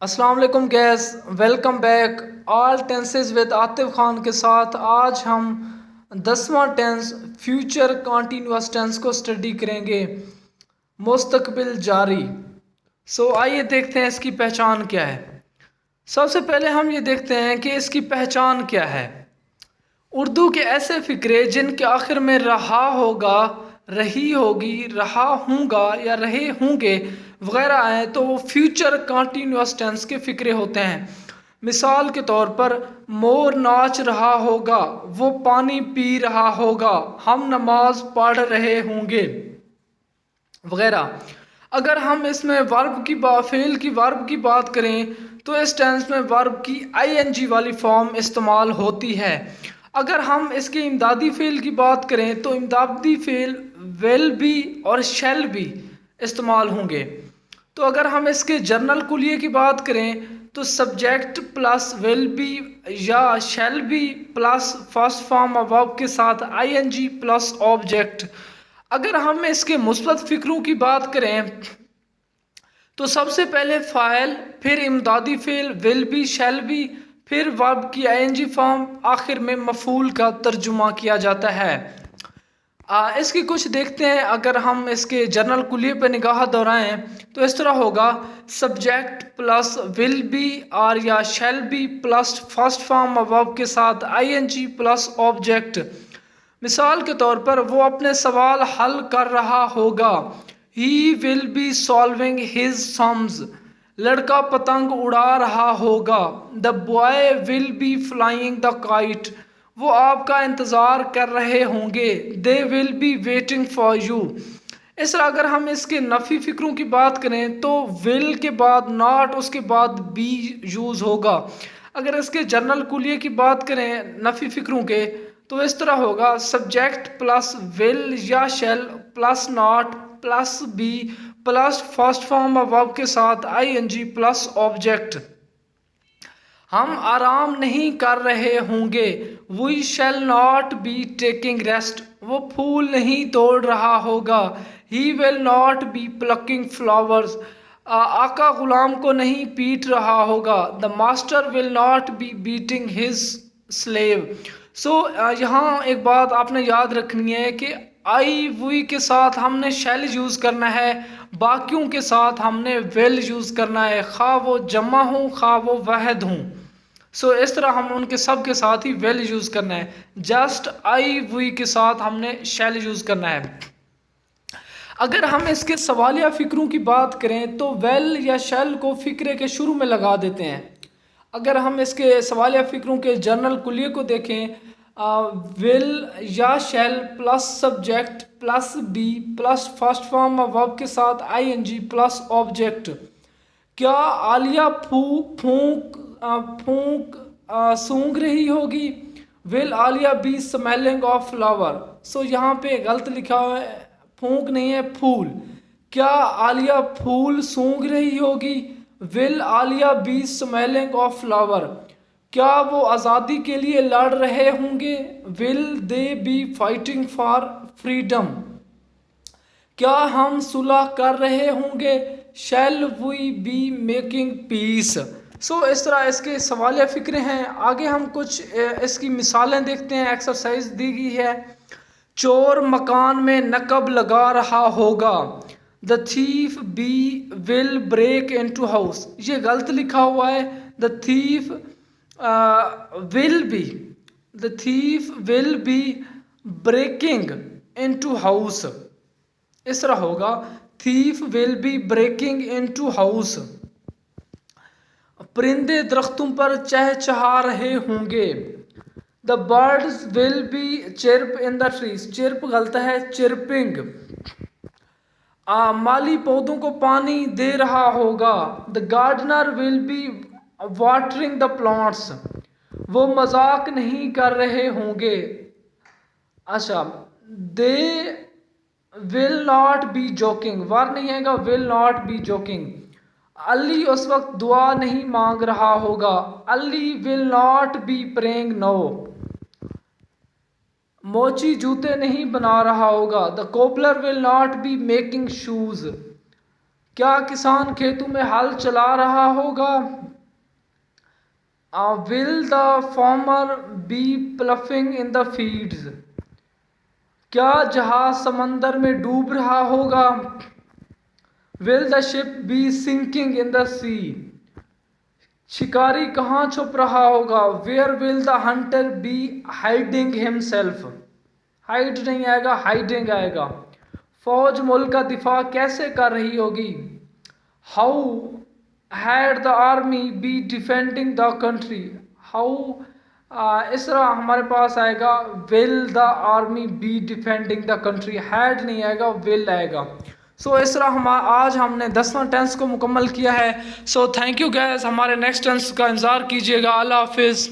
अस्सलाम वालेकुम gas, welcome back all tenses with Atif Khan के साथ। आज हम 10वां टेंस फ्यूचर कॉन्टीन्यूअस टेंस को स्टडी करेंगे, मुस्तकबिल जारी। आइए देखते हैं इसकी पहचान क्या है। सबसे पहले हम ये देखते हैं कि इसकी पहचान क्या है। उर्दू के ऐसे फ़िक्रे जिनके आखिर में रहा होगा, रही होगी, रहा हूँगा या रहे होंगे वगैरह आए तो वो फ्यूचर कंटिन्यूअस टेंस के फ़िक्रे होते हैं। मिसाल के तौर पर मोर नाच रहा होगा, वो पानी पी रहा होगा, हम नमाज पढ़ रहे होंगे वगैरह। अगर हम इसमें वर्ब की फेल की वर्ब की बात करें तो इस टेंस में वर्ब की आईएनजी वाली फॉर्म इस्तेमाल होती है। अगर हम इसके इमदादी फेल की बात करें तो इमदादी फेल विल बी और शैल बी इस्तेमाल होंगे। तो अगर हम इसके जर्नल कुलिये की बात करें तो सब्जेक्ट प्लस विल बी या shall be plus first form of verb के साथ आईएनजी प्लस ऑब्जेक्ट। अगर हम इसके मुस्बत फ़िक्रों की बात करें तो सबसे पहले फ़ाइल, फिर इमदादी फ़ेल विल बी शैल बी, फिर वर्ब की आईएनजी फॉर्म, आखिर में मफूल का तर्जुमा किया जाता है। इसकी कुछ देखते हैं। अगर हम इसके जर्नल कुलिये पर निगाह दौड़ाएं तो इस तरह होगा subject plus will be are या shall be plus first form of verb के साथ आईएनजी प्लस ऑब्जेक्ट। मिसाल के तौर पर वो अपने सवाल हल कर रहा होगा, he will be solving his sums. लड़का पतंग उड़ा रहा होगा, the boy will be flying the kite. वो आपका इंतज़ार कर रहे होंगे, they will be waiting for you. इस तरह अगर हम इसके नफ़ी फ़िक्रों की बात करें तो विल के बाद नॉट, उसके बाद बी यूज़ होगा। अगर इसके जनरल कुलिये की बात करें नफ़ी फ़िक्रों के तो इस तरह होगा सब्जेक्ट प्लस विल या shall plus not plus be plus first form of verb के साथ आईएनजी प्लस ऑब्जेक्ट। हम आराम नहीं कर रहे होंगे, we shall not be taking rest. वो फूल नहीं तोड़ रहा होगा, he will not be plucking flowers. आका गुलाम को नहीं पीट रहा होगा, the master will not be beating his slave. यहाँ एक बात आपने याद रखनी है कि आई वी के साथ हमने शैल यूज़ करना है, बाकियों के साथ हमने विल यूज़ करना है, खा वो जमा हूँ खा वो वाहिद हूँ। इस तरह हम उनके सब के साथ ही विल यूज़ करना है। जस्ट आई वी के साथ हमने शैल यूज़ करना है। अगर हम इसके सवालिया फ़िक्रों की बात करें तो वेल या शैल को फ़िक्रे के शुरू में लगा देते हैं। अगर हम इसके सवालिया फ़िक्रों के जर्नल कुलिये को देखें, विल या shall plus subject plus be plus first form of verb के साथ आईएनजी प्लस ऑब्जेक्ट। क्या आलिया फूंक सूंघ रही होगी, will Alia be smelling of flower. यहाँ पे गलत लिखा हुआ है, फूंक नहीं है फूल। क्या आलिया फूल सूंघ रही होगी, will Alia be smelling of flower. क्या वो आज़ादी के लिए लड़ रहे होंगे, will they be fighting for freedom. क्या हम सुलह कर रहे होंगे, shall we be making peace. इस तरह इसके सवालिया फ़िक्रे हैं। आगे हम कुछ इसकी मिसालें देखते हैं। एक्सरसाइज दी गई है, चोर मकान में नकब लगा रहा होगा, the thief be will break into house. ये गलत लिखा हुआ है, the thief will be breaking into house. इस तरह होगा thief will be breaking into house. परिंदे दरख्तों पर चहचहा रहे होंगे, the birds will be chirp in the trees. Chirp गलत है, चिर्पिंग। माली पौधों को पानी दे रहा होगा, the gardener will be watering the plants. वो मजाक नहीं कर रहे होंगे, अच्छा they will not be joking. वार नहीं आएगा, will not be joking. Ali उस वक्त दुआ नहीं मांग रहा होगा, Ali will not be praying no. मोची जूते नहीं बना रहा होगा, the cobbler will not be making shoes. क्या किसान खेतों में हल चला रहा होगा? Will the farmer be ploughing in the fields? क्या जहाज समंदर में डूब रहा होगा? Will the ship be sinking in the sea? शिकारी कहाँ छुप रहा होगा? Where will the hunter be hiding himself? Hide नहीं आएगा, हाइडिंग आएगा। फौज मुल्क का दिफा कैसे कर रही होगी? How had the army be defending the country? How इस तरह हमारे पास आएगा will the army be defending the country, had नहीं आएगा, विल आएगा। सो इस तरह हम आज हमने 10वां टेंस को मुकम्मल किया है। सो थैंक यू गैस, हमारे नेक्स्ट टेंस का इंतज़ार कीजिएगा। अल्लाह हाफिज़।